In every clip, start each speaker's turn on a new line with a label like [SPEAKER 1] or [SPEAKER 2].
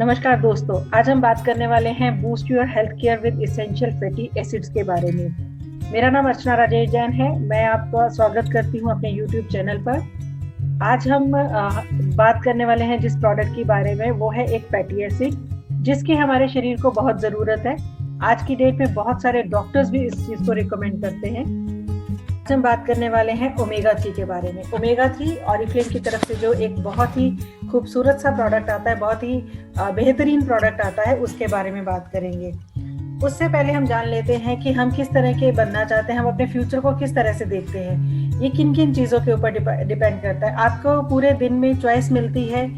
[SPEAKER 1] नमस्कार दोस्तों, आज हम बात करने वाले हैं boost your health care with essential fatty acids के बारे में। मेरा नाम अर्चना राजेश जैन है। मैं आपका स्वागत करती हूं अपने YouTube चैनल पर। आज हम बात करने वाले हैं जिस प्रोडक्ट के बारे में, वो है एक फैटी एसिड जिसकी हमारे शरीर को बहुत ज़रूरत है। आज की डेट में बहुत सारे डॉक्टर्स भी इस चीज़ को रिकमेंड करते हैं। आज हम बात करने वाले हैं ओमेगा 3 के बारे में। ओमेगा 3 ऑरिफ्लेम की तरफ से जो एक बहुत ही खूबसूरत सा प्रोडक्ट आता है, बहुत ही बेहतरीन प्रोडक्ट आता है, उसके बारे में बात करेंगे। उससे पहले हम जान लेते हैं कि हम किस तरह के बनना चाहते हैं, हम अपने फ्यूचर को किस तरह से देखते हैं। ये किन किन चीज़ों के ऊपर डिपेंड करता है। आपको पूरे दिन में चॉइस मिलती है,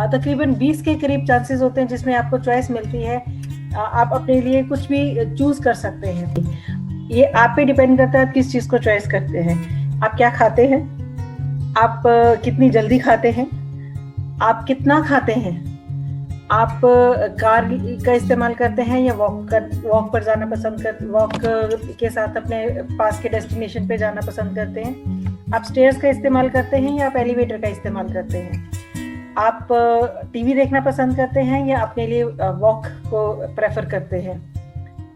[SPEAKER 1] तकरीबन 20 के करीब चांसेस होते हैं जिसमें आपको चॉइस मिलती है। आप अपने लिए कुछ भी चूज कर सकते हैं। ये आप पे डिपेंड करता है आप किस चीज़ को चॉइस करते हैं। आप क्या खाते हैं, आप कितनी जल्दी खाते हैं, आप कितना खाते हैं, आप कार का इस्तेमाल करते हैं या वॉक पर जाना पसंद करते, वॉक के साथ अपने पास के डेस्टिनेशन पे जाना पसंद करते हैं, आप स्टेयर्स का इस्तेमाल करते हैं या आप एलिवेटर का इस्तेमाल करते हैं, आप टीवी देखना पसंद करते हैं या अपने लिए वॉक को प्रेफर करते हैं,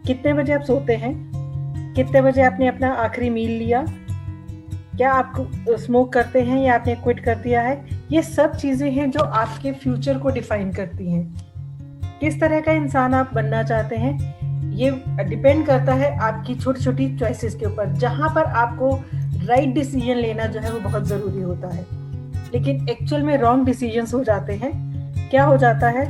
[SPEAKER 1] कितने बजे आप सोते हैं, कितने बजे आपने अपना आखिरी मील लिया, क्या आप स्मोक करते हैं या आपने क्विट कर दिया है। ये सब चीज़ें हैं जो आपके फ्यूचर को डिफाइन करती हैं। किस तरह का इंसान आप बनना चाहते हैं, ये डिपेंड करता है आपकी छोटी छोटी चॉइसेस के ऊपर, जहाँ पर आपको राइट डिसीजन लेना जो है वो बहुत ज़रूरी होता है, लेकिन एक्चुअल में रॉन्ग डिसीजंस हो जाते हैं। क्या हो जाता है,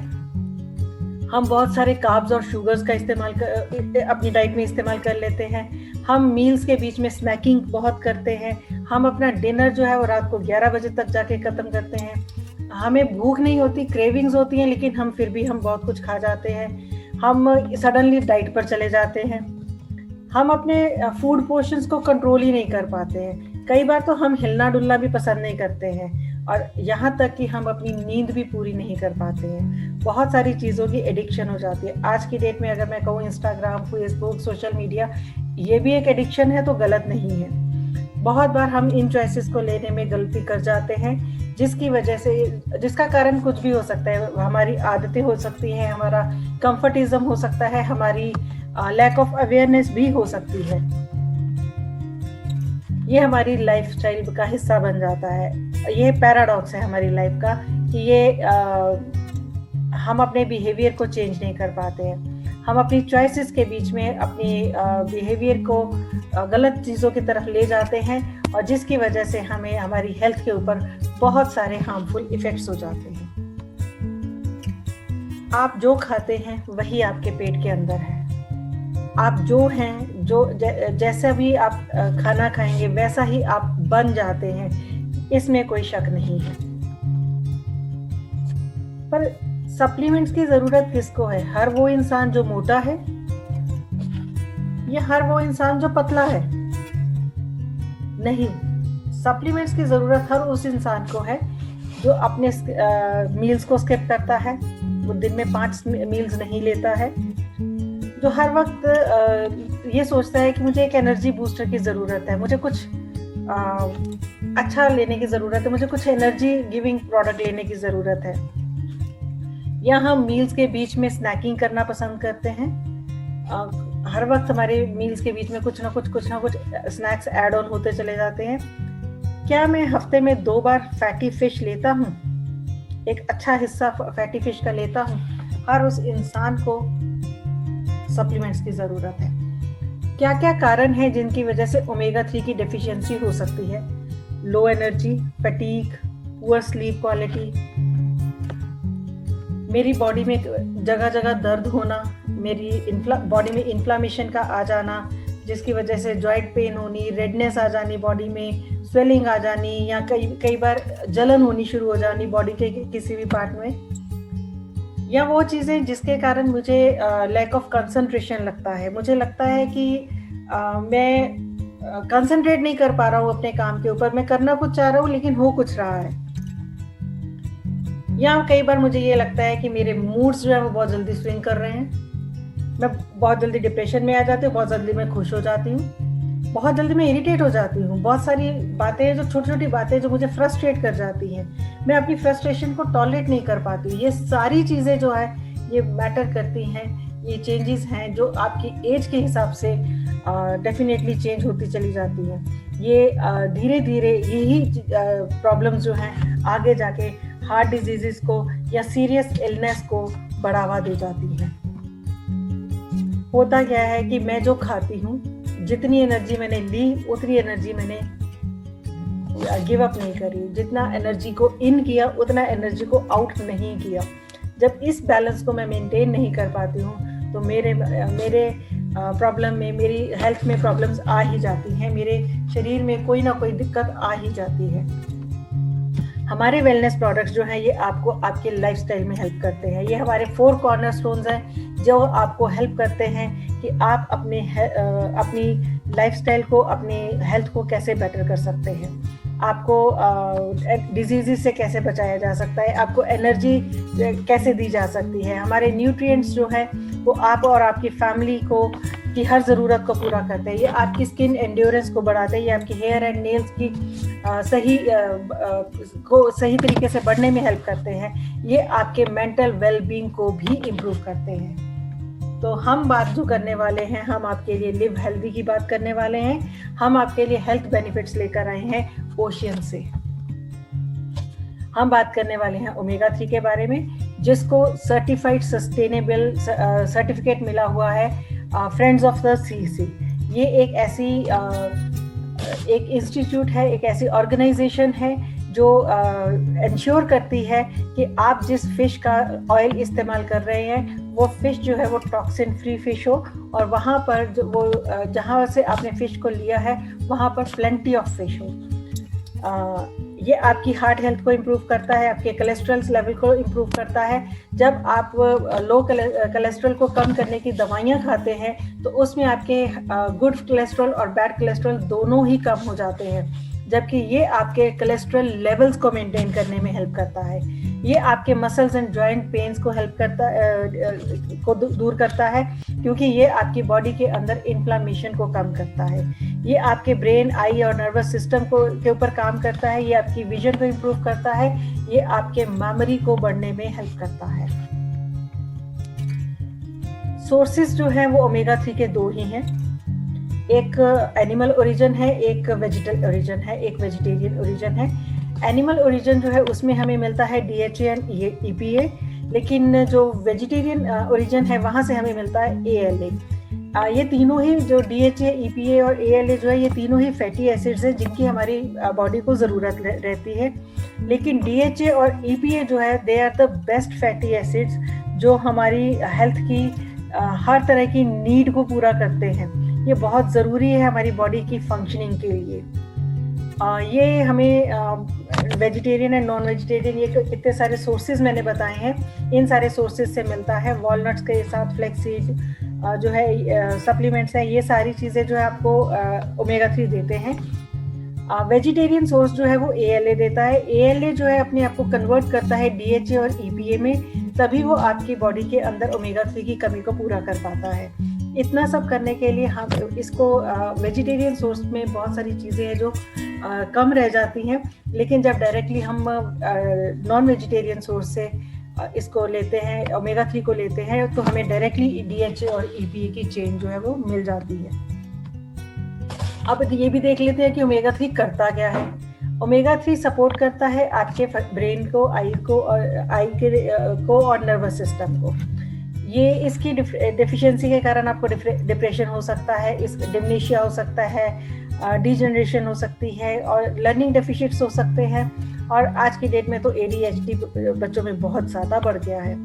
[SPEAKER 1] हम बहुत सारे कार्ब्स और शुगर्स का इस्तेमाल अपनी डाइट में इस्तेमाल कर लेते हैं। हम मील्स के बीच में स्नैकिंग बहुत करते हैं। हम अपना डिनर जो है वो रात को 11 बजे तक जाके ख़त्म करते हैं। हमें भूख नहीं होती, क्रेविंग्स होती हैं, लेकिन हम फिर भी हम बहुत कुछ खा जाते हैं। हम सडनली डाइट पर चले जाते हैं। हम अपने फूड पोर्शंस को कंट्रोल ही नहीं कर पाते हैं। कई बार तो हम हिलना डुलना भी पसंद नहीं करते हैं, और यहाँ तक कि हम अपनी नींद भी पूरी नहीं कर पाते हैं। बहुत सारी चीज़ों की एडिक्शन हो जाती है। आज की डेट में अगर मैं कहूँ, इंस्टाग्राम, फेसबुक, सोशल मीडिया, ये भी एक एडिक्शन है तो गलत नहीं है। बहुत बार हम इन चॉइसेस को लेने में गलती कर जाते हैं, जिसकी वजह से, जिसका कारण कुछ भी हो सकता है। हमारी आदतें हो सकती हैं, हमारा कंफर्टिज्म हो सकता है, हमारी लैक ऑफ अवेयरनेस भी हो सकती है। ये हमारी लाइफस्टाइल का हिस्सा बन जाता है। ये पैराडॉक्स है हमारी लाइफ का कि हम अपने बिहेवियर को चेंज नहीं कर पाते हैं। हम अपनी चॉइसेस के बीच में अपनी बिहेवियर को गलत चीज़ों की तरफ ले जाते हैं, और जिसकी वजह से हमें हमारी हेल्थ के ऊपर बहुत सारे हार्मफुल इफ़ेक्ट्स हो जाते हैं। आप जो खाते हैं वही आपके पेट के अंदर है। आप जो हैं, जैसा भी आप खाना खाएंगे वैसा ही आप बन जाते हैं, इसमें कोई शक नहीं है। पर सप्लीमेंट्स की ज़रूरत किसको है? हर वो इंसान जो मोटा है या हर वो इंसान जो पतला है? नहीं, सप्लीमेंट्स की ज़रूरत हर उस इंसान को है जो अपने मील्स को स्किप करता है, वो दिन में 5 मील्स नहीं लेता है, जो हर वक्त ये सोचता है कि मुझे एक एनर्जी बूस्टर की ज़रूरत है, मुझे कुछ अच्छा लेने की ज़रूरत है, मुझे कुछ एनर्जी गिविंग प्रोडक्ट लेने की ज़रूरत है। या हम मील्स के बीच में स्नैकिंग करना पसंद करते हैं। हर वक्त हमारे मील्स के बीच में कुछ ना कुछ स्नैक्स ऐड ऑन होते चले जाते हैं। क्या मैं हफ्ते में 2 बार फैटी फिश लेता हूँ, एक अच्छा हिस्सा फैटी फिश का लेता हूँ? हर उस इंसान को सप्लीमेंट्स की ज़रूरत है। क्या क्या कारण है जिनकी वजह से ओमेगा 3 की डेफिशिएंसी हो सकती है? Low energy, fatigue, poor sleep quality, मेरी बॉडी में जगह जगह दर्द होना, मेरी बॉडी में इन्फ्लामेशन का आ जाना, जिसकी वजह से जॉइंट पेन होनी, रेडनेस आ जानी बॉडी में, स्वेलिंग आ जानी, या कई बार जलन होनी शुरू हो जानी बॉडी के किसी भी पार्ट में, या वो चीज़ें जिसके कारण मुझे लैक ऑफ कंसंट्रेशन लगता है। मुझे लगता है कि मैं कंसंट्रेट नहीं कर पा रहा हूँ अपने काम के ऊपर, मैं करना कुछ चाह रहा हूँ लेकिन हो कुछ रहा है। या कई बार मुझे ये लगता है कि मेरे मूड्स जो है वो बहुत जल्दी स्विंग कर रहे हैं, मैं बहुत जल्दी डिप्रेशन में आ जाती हूँ, बहुत जल्दी मैं खुश हो जाती हूँ, बहुत जल्दी मैं इरिटेट हो जाती हूँ। बहुत सारी बातें, जो छोटी छोटी बातें जो मुझे फ्रस्ट्रेट कर जाती हैं, मैं अपनी फ्रस्ट्रेशन को टॉलरेट नहीं कर पाती। ये सारी चीज़ें जो है ये मैटर करती हैं, ये चेंजेस हैं जो आपकी एज के हिसाब से डेफिनेटली चेंज होती चली जाती हैं। ये धीरे धीरे यही प्रॉब्लम्स जो हैं आगे जाके हार्ट डिजीजेस को या सीरियस इलनेस को बढ़ावा दे जाती हैं। होता क्या है कि मैं जो खाती हूँ, जितनी एनर्जी मैंने ली उतनी एनर्जी मैंने गिव अप नहीं करी, जितना एनर्जी को इन किया उतना एनर्जी को आउट नहीं किया। जब इस बैलेंस को मैं मेंटेन नहीं कर पाती हूँ तो मेरे प्रॉब्लम में, मेरी हेल्थ में प्रॉब्लम्स आ ही जाती हैं, मेरे शरीर में कोई ना कोई दिक्कत आ ही जाती है। हमारे वेलनेस प्रोडक्ट्स जो हैं ये आपको आपके लाइफस्टाइल में हेल्प करते हैं। ये हमारे 4 कॉर्नरस्टोन्स हैं जो आपको हेल्प करते हैं कि आप अपनी लाइफस्टाइल को, अपनी हेल्थ को कैसे बेटर कर सकते हैं, आपको डिजीज़ से कैसे बचाया जा सकता है, आपको एनर्जी कैसे दी जा सकती है। हमारे न्यूट्रिएंट्स जो है वो आप और आपकी फैमिली को की हर ज़रूरत को पूरा करते हैं। ये आपकी स्किन एंड्योरेंस को बढ़ाते हैं, ये आपकी हेयर एंड नेल्स की सही तरीके से बढ़ने में हेल्प करते हैं। ये आपके मेंटल वेलबींग को भी इम्प्रूव करते हैं। तो हम बात जो करने वाले हैं, हम आपके लिए लिव हेल्दी की बात करने वाले हैं। हम आपके लिए हेल्थ बेनिफिट्स लेकर आए हैं ओशियन से। हम बात करने वाले हैं ओमेगा 3 के बारे में, जिसको सर्टिफाइड सस्टेनेबल सर्टिफिकेट मिला हुआ है फ्रेंड्स ऑफ द सी से। ये एक इंस्टीट्यूट है, एक ऐसी ऑर्गेनाइजेशन है जो इंश्योर करती है कि आप जिस फिश का ऑयल इस्तेमाल कर रहे हैं वो फिश जो है वो टॉक्सिन फ्री फिश हो, और वहाँ पर जहाँ से आपने फिश को लिया है वहाँ पर प्लेंटी ऑफ फिश हो। ये आपकी हार्ट हेल्थ को इम्प्रूव करता है, आपके कोलेस्ट्रॉल लेवल को इम्प्रूव करता है। जब आप लो कोलेस्ट्रॉल को कम करने की दवाइयाँ खाते हैं तो उसमें आपके गुड कोलेस्ट्रॉल और बैड कोलेस्ट्रॉल दोनों ही कम हो जाते हैं, जबकि ये आपके कोलेस्ट्रॉल लेवल्स को मेंटेन करने में हेल्प करता है। ये आपके मसल्स एंड जॉइंट पेन्स को दूर करता है, क्योंकि ये आपकी बॉडी के अंदर इन्फ्लामेशन को कम करता है। ये आपके ब्रेन, आई और नर्वस सिस्टम के ऊपर काम करता है। ये आपकी विजन को इम्प्रूव करता है। ये आपके मेमोरी को बढ़ने में हेल्प करता है। सोर्सेज जो हैं वो ओमेगा 3 के 2 ही हैं। एक एनिमल ओरिजिन है, एक वेजिटल ओरिजिन है, एक वेजिटेरियन ओरिजिन है। एनिमल ओरिजिन जो है उसमें हमें मिलता है DHA एंड EPA, लेकिन जो वेजिटेरियन ओरिजिन है वहाँ से हमें मिलता है ALA। ये तीनों ही जो DHA, EPA और ALA जो है ये तीनों ही फैटी एसिड्स हैं जिनकी हमारी बॉडी को ज़रूरत रहती है। लेकिन DHA और EPA जो है they are the best fatty acids जो हमारी हेल्थ की हर तरह की नीड को पूरा करते हैं। ये बहुत ज़रूरी है हमारी बॉडी की फंक्शनिंग के लिए। ये हमें वेजिटेरियन एंड नॉन वेजिटेरियन, ये कितने सारे सोर्सेज मैंने बताए हैं, इन सारे सोर्सेज से मिलता है। वॉलनट्स के साथ फ्लैक्सीड जो है सप्लीमेंट्स हैं, ये सारी चीज़ें जो है आपको ओमेगा 3 देते हैं। वेजिटेरियन सोर्स जो है वो ALA देता है। ALA जो है अपने आप को कन्वर्ट करता है DHA और EPA में, तभी वो आपकी बॉडी के अंदर ओमेगा 3 की कमी को पूरा कर पाता है। इतना सब करने के लिए हम इसको वेजिटेरियन सोर्स में बहुत सारी चीज़ें हैं जो कम रह जाती हैं, लेकिन जब डायरेक्टली हम नॉन वेजिटेरियन सोर्स से इसको लेते हैं, ओमेगा 3 को लेते हैं, तो हमें डायरेक्टली DHA और EPA की चेन जो है वो मिल जाती है। अब ये भी देख लेते हैं कि ओमेगा 3 करता क्या है। ओमेगा 3 सपोर्ट करता है आपके ब्रेन को, आई को और नर्वस सिस्टम को। ये इसकी डेफिशिएंसी के कारण आपको डिप्रेशन हो सकता है, डिमेंशिया हो सकता है, डिजनरेशन हो सकती है और लर्निंग डेफिशिएंट्स हो सकते हैं। और आज की डेट में तो ADHD बच्चों में बहुत ज़्यादा बढ़ गया है।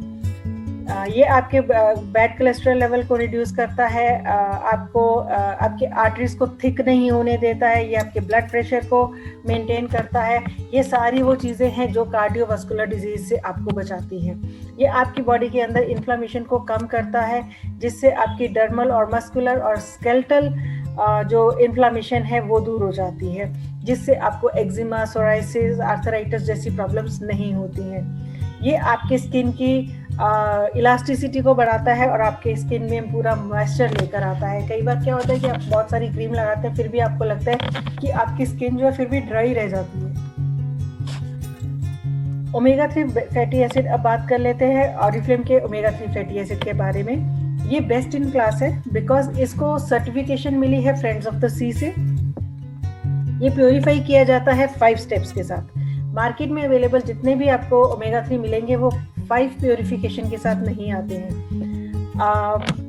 [SPEAKER 1] ये आपके बैड कोलेस्ट्रॉल लेवल को रिड्यूस करता है, आपके आर्टरीज को थिक नहीं होने देता है, ये आपके ब्लड प्रेशर को मेंटेन करता है। ये सारी वो चीज़ें हैं जो कार्डियोवास्कुलर डिजीज से आपको बचाती हैं। ये आपकी बॉडी के अंदर इन्फ्लामेशन को कम करता है, जिससे आपकी डर्मल और मस्कुलर और स्केलेटल जो इन्फ्लामेशन है वो दूर हो जाती है, जिससे आपको एक्जिमा, सोराइसिस, आर्थराइटिस जैसी प्रॉब्लम्स नहीं होती हैं। ये आपके स्किन की इलास्टिसिटी को बढ़ाता है और आपके स्किन में पूरा मॉइस्चर लेकर आता है। कई बार क्या होता है कि आप बहुत सारी क्रीम लगाते हैं फिर भी आपको लगता है कि आपकी स्किन जो है फिर भी ड्राई रह जाती है। ओमेगा 3 फैटी एसिड, अब बात कर लेते हैं ऑरिफ्लेम के ओमेगा 3 फैटी एसिड के बारे में। ये बेस्ट इन क्लास है बिकॉज इसको सर्टिफिकेशन मिली है फ्रेंड्स ऑफ द सी से। ये प्योरीफाई किया जाता है 5 स्टेप्स के साथ। मार्केट में अवेलेबल जितने भी आपको ओमेगा 3 मिलेंगे वो 5 प्योरीफिकेशन के साथ नहीं आते हैं।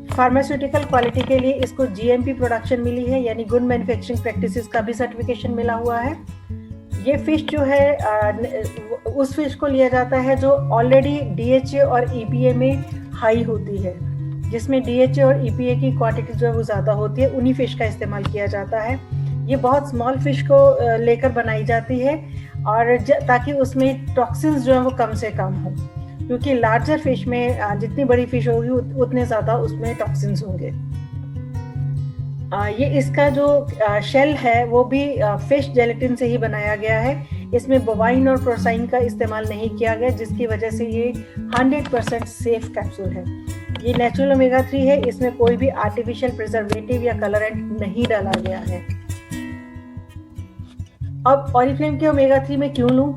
[SPEAKER 1] फार्मास्यूटिकल क्वालिटी के लिए इसको जीएमपी प्रोडक्शन मिली है, यानी गुड मैन्युफैक्चरिंग प्रैक्टिसेस का भी सर्टिफिकेशन मिला हुआ है। ये फिश जो है उस फिश को लिया जाता है जो ऑलरेडी डीएचए और ईपीए में हाई होती है, जिसमें डीएचए और ईपीए की क्वांटिटी जो है वो ज़्यादा होती है, उन्हीं फिश का इस्तेमाल किया जाता है। ये बहुत स्मॉल फिश को लेकर बनाई जाती है और ताकि उसमें टॉक्सिन्स जो है वो कम से कम हो, क्योंकि लार्जर फिश में जितनी बड़ी फिश होगी उतने ज़्यादा उसमें टॉक्सिन्स होंगे। ये इसका जो शेल है वो भी फिश जेलेटिन से ही बनाया गया है। इसमें बोवाइन और प्रोसाइन का इस्तेमाल नहीं किया गया, जिसकी वजह से ये 100% सेफ कैप्सूल है। ये नेचुरल ओमेगा 3 है, इसमें कोई भी आर्टिफिशियल प्रिजर्वेटिव या कलरेंट नहीं डाला गया है। अब ऑरिफ्लेम के ओमेगा 3 में क्यों लूँ?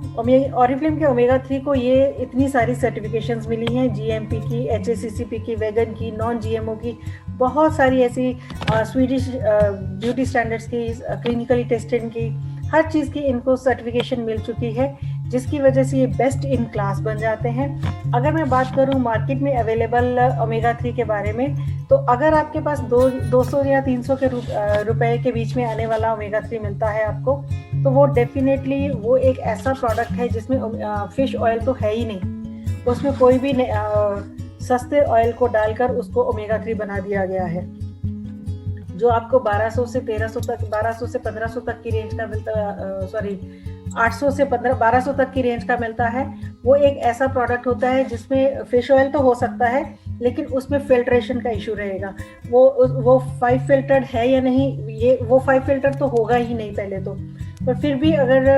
[SPEAKER 1] ऑरिफ्लेम के ओमेगा 3 को ये इतनी सारी सर्टिफिकेशंस मिली हैं, जीएमपी की, एचएसीसीपी की, वेगन की, नॉन जीएमओ की, बहुत सारी ऐसी स्वीडिश ब्यूटी स्टैंडर्ड्स की, क्लिनिकली टेस्टेड की, हर चीज़ की इनको सर्टिफिकेशन मिल चुकी है, जिसकी वजह से ये बेस्ट इन क्लास बन जाते हैं। अगर मैं बात करूँ मार्केट में अवेलेबल ओमेगा 3 के बारे में, तो अगर आपके पास 200 या 300 के रुपए के बीच में आने वाला ओमेगा 3 मिलता है आपको, तो वो डेफिनेटली वो एक ऐसा प्रोडक्ट है जिसमें फिश ऑयल तो है ही नहीं, उसमें कोई भी सस्ते ऑयल को डालकर उसको ओमेगा 3 बना दिया गया है। जो आपको 1200 से 1300 तक, 1200 से 1500 तक की रेंज का मिलता, 800 से 1200 तक की रेंज का मिलता है, वो एक ऐसा प्रोडक्ट होता है जिसमें फिश ऑयल तो हो सकता है, लेकिन उसमें फिल्ट्रेशन का इशू रहेगा। वो 5 फिल्टर्ड है या नहीं, ये वो 5 फिल्टर तो होगा ही नहीं पहले तो, पर फिर भी अगर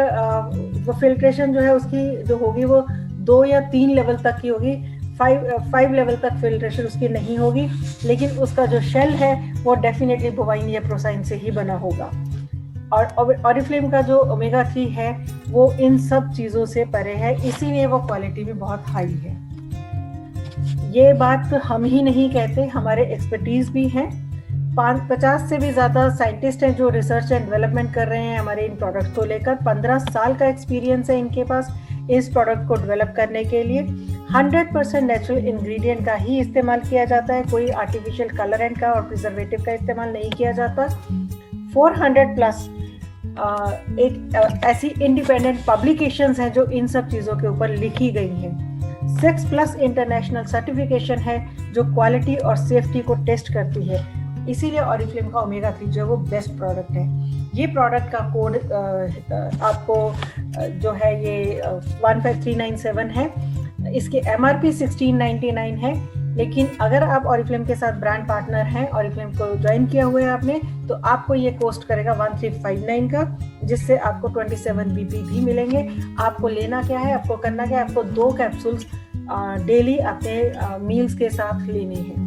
[SPEAKER 1] वो फिल्ट्रेशन जो है उसकी जो होगी वो 2 या 3 लेवल तक की होगी, 5 लेवल तक फिल्ट्रेशन उसकी नहीं होगी, लेकिन उसका जो शेल है वो डेफिनेटली बोवाइन या प्रोसाइन से ही बना होगा। और ऑरिफ्लेम का जो ओमेगा 3 है वो इन सब चीज़ों से परे है, इसीलिए वो क्वालिटी भी बहुत हाई है। ये बात हम ही नहीं कहते, हमारे एक्सपर्टीज भी हैं। 50 से भी ज़्यादा साइंटिस्ट हैं जो रिसर्च एंड डेवलपमेंट कर रहे हैं हमारे इन प्रोडक्ट को लेकर। 15 साल का एक्सपीरियंस है इनके पास इस प्रोडक्ट को डेवलप करने के लिए। 100% नेचुरल इंग्रेडिएंट का ही इस्तेमाल किया जाता है, कोई आर्टिफिशियल कलरेंट का और प्रिजर्वेटिव का इस्तेमाल नहीं किया जाता। 400 प्लस एक ऐसी इंडिपेंडेंट पब्लिकेशंस हैं जो इन सब चीज़ों के ऊपर लिखी गई हैं। 6+ इंटरनेशनल सर्टिफिकेशन है जो क्वालिटी और सेफ्टी को टेस्ट करती है, इसीलिए ऑरिफ्लेम का ओमेगा 3 जो है वो बेस्ट प्रोडक्ट है। ये प्रोडक्ट का कोड आपको जो है ये 15397 है। इसके MRP 1699 है, लेकिन अगर आप ऑरिफ्लेम के साथ ब्रांड पार्टनर हैं, ऑरिफ्लेम को ज्वाइन किया हुआ है आपने, तो आपको ये कॉस्ट करेगा 1359 का, जिससे आपको 27 BP भी मिलेंगे। आपको लेना क्या है, आपको करना क्या है, आपको 2 कैप्सूल्स डेली अपने मील्स के साथ लेनी है।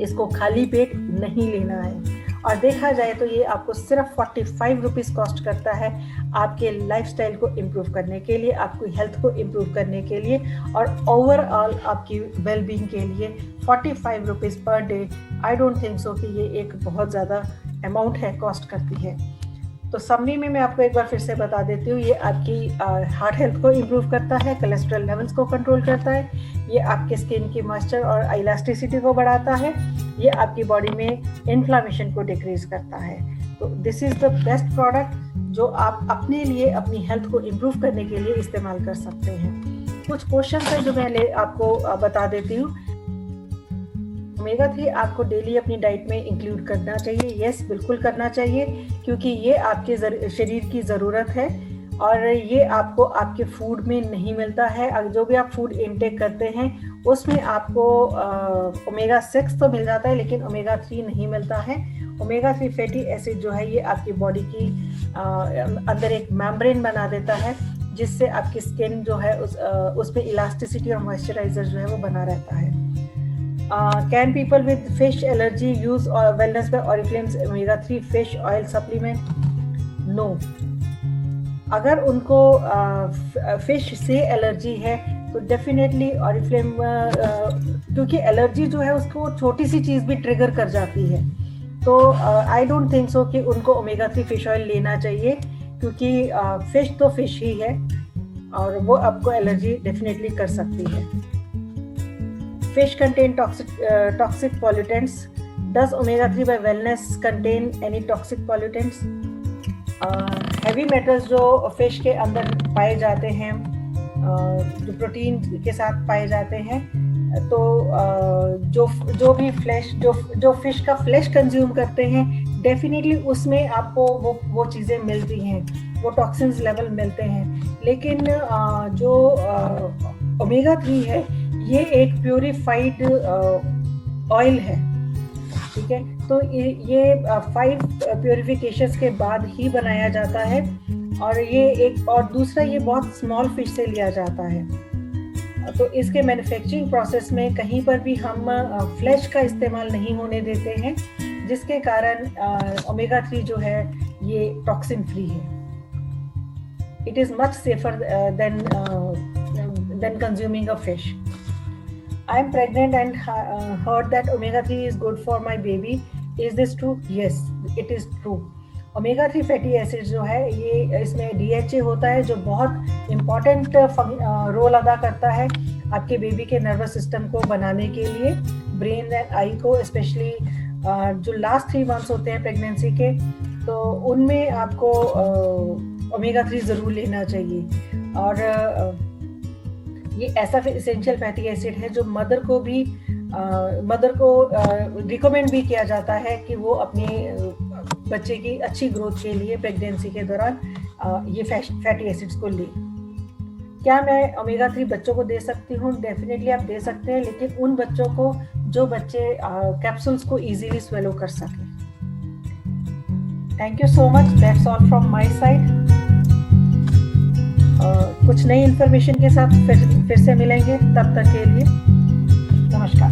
[SPEAKER 1] इसको खाली पेट नहीं लेना है। और देखा जाए तो ये आपको सिर्फ 45 रुपीज़ कॉस्ट करता है आपके लाइफस्टाइल को इम्प्रूव करने के लिए, आपकी हेल्थ को इम्प्रूव करने के लिए और ओवरऑल आपकी वेलबींग के लिए। 45 rupees per day, I don't think so कि ये एक बहुत ज़्यादा अमाउंट है, कॉस्ट करती है। तो समरी में मैं आपको एक बार फिर से बता देती हूँ, ये आपकी हार्ट हेल्थ को इम्प्रूव करता है, कोलेस्ट्रॉल लेवल्स को कंट्रोल करता है, ये आपके स्किन की मॉइस्चर और इलास्टिसिटी को बढ़ाता है, ये आपकी बॉडी में इन्फ्लामेशन को डिक्रीज करता है। तो this is the best product जो आप अपने लिए, अपनी हेल्थ को इम्प्रूव करने के लिए इस्तेमाल कर सकते हैं। कुछ क्वेश्चन है जो मैं आपको बता देती हूँ। ओमेगा 3 आपको डेली अपनी डाइट में इंक्लूड करना चाहिए। यस, बिल्कुल करना चाहिए, क्योंकि ये आपके शरीर की ज़रूरत है और ये आपको आपके फूड में नहीं मिलता है। जो भी आप फूड इनटेक करते हैं उसमें आपको ओमेगा 6 तो मिल जाता है, लेकिन ओमेगा 3 नहीं मिलता है। ओमेगा 3 फैटी एसिड जो है ये आपकी बॉडी की अंदर एक मेम्ब्रेन बना देता है, जिससे आपकी स्किन जो है उसमें इलास्टिसिटी और मॉइस्चराइजर जो है वो बना रहता है। Can people with fish allergy use wellness by Oriflame's omega 3 fish oil supplement? No. अगर उनको फिश से एलर्जी है तो डेफिनेटली ऑरिफ्लेम, क्योंकि एलर्जी जो है उसको छोटी सी चीज़ भी ट्रिगर कर जाती है, तो आई डोंट थिंक सो कि उनको ओमेगा 3 फिश ऑयल लेना चाहिए, क्योंकि फिश तो फिश ही है और वो आपको एलर्जी डेफिनेटली कर सकती है। Fish contain toxic pollutants. Does omega 3 by wellness contain any toxic pollutants? Heavy metals जो फिश के अंदर पाए जाते हैं, जो प्रोटीन के साथ पाए जाते हैं, तो जो भी फ्लैश जो फिश का फ्लैश कंज्यूम करते हैं, डेफिनेटली उसमें आपको वो चीज़ें मिलती हैं, वो टॉक्सिन्स लेवल मिलते हैं। लेकिन जो ओमेगा 3 है, ये एक प्योरीफाइड ऑयल है, ठीक है। तो ये 5 प्योरिफिकेशंस के बाद ही बनाया जाता है, और ये एक और दूसरा, ये बहुत स्मॉल फिश से लिया जाता है, तो इसके मैन्युफैक्चरिंग प्रोसेस में कहीं पर भी हम फ्लैश का इस्तेमाल नहीं होने देते हैं, जिसके कारण ओमेगा 3 जो है ये टॉक्सिन फ्री है। It is much safer than consuming a fish. I am pregnant and heard that omega 3 is good for my baby. Is this true? Yes, it is true. Omega 3 fatty acid जो है, ये इसमें DHA होता है, जो बहुत important role अदा करता है आपके बेबी के नर्वस सिस्टम को बनाने के लिए, ब्रेन एंड आई को, स्पेशली जो लास्ट 3 मंथ्स होते हैं प्रेगनेंसी के, तो उनमें आपको ओमेगा 3 ज़रूर लेना चाहिए। और ये ऐसा एसेंशियल फैटी एसिड है जो मदर को रिकमेंड भी किया जाता है कि वो अपने बच्चे की अच्छी ग्रोथ के लिए प्रेगनेंसी के दौरान ये फैटी एसिड्स को ले। क्या मैं ओमेगा 3 बच्चों को दे सकती हूँ? डेफिनेटली आप दे सकते हैं, लेकिन उन बच्चों को जो बच्चे कैप्सूल्स को इजीली स्वेलो कर सकें। Thank you so much, that's all from my side. कुछ नई इन्फॉर्मेशन के साथ फिर से मिलेंगे, तब तक के लिए नमस्कार।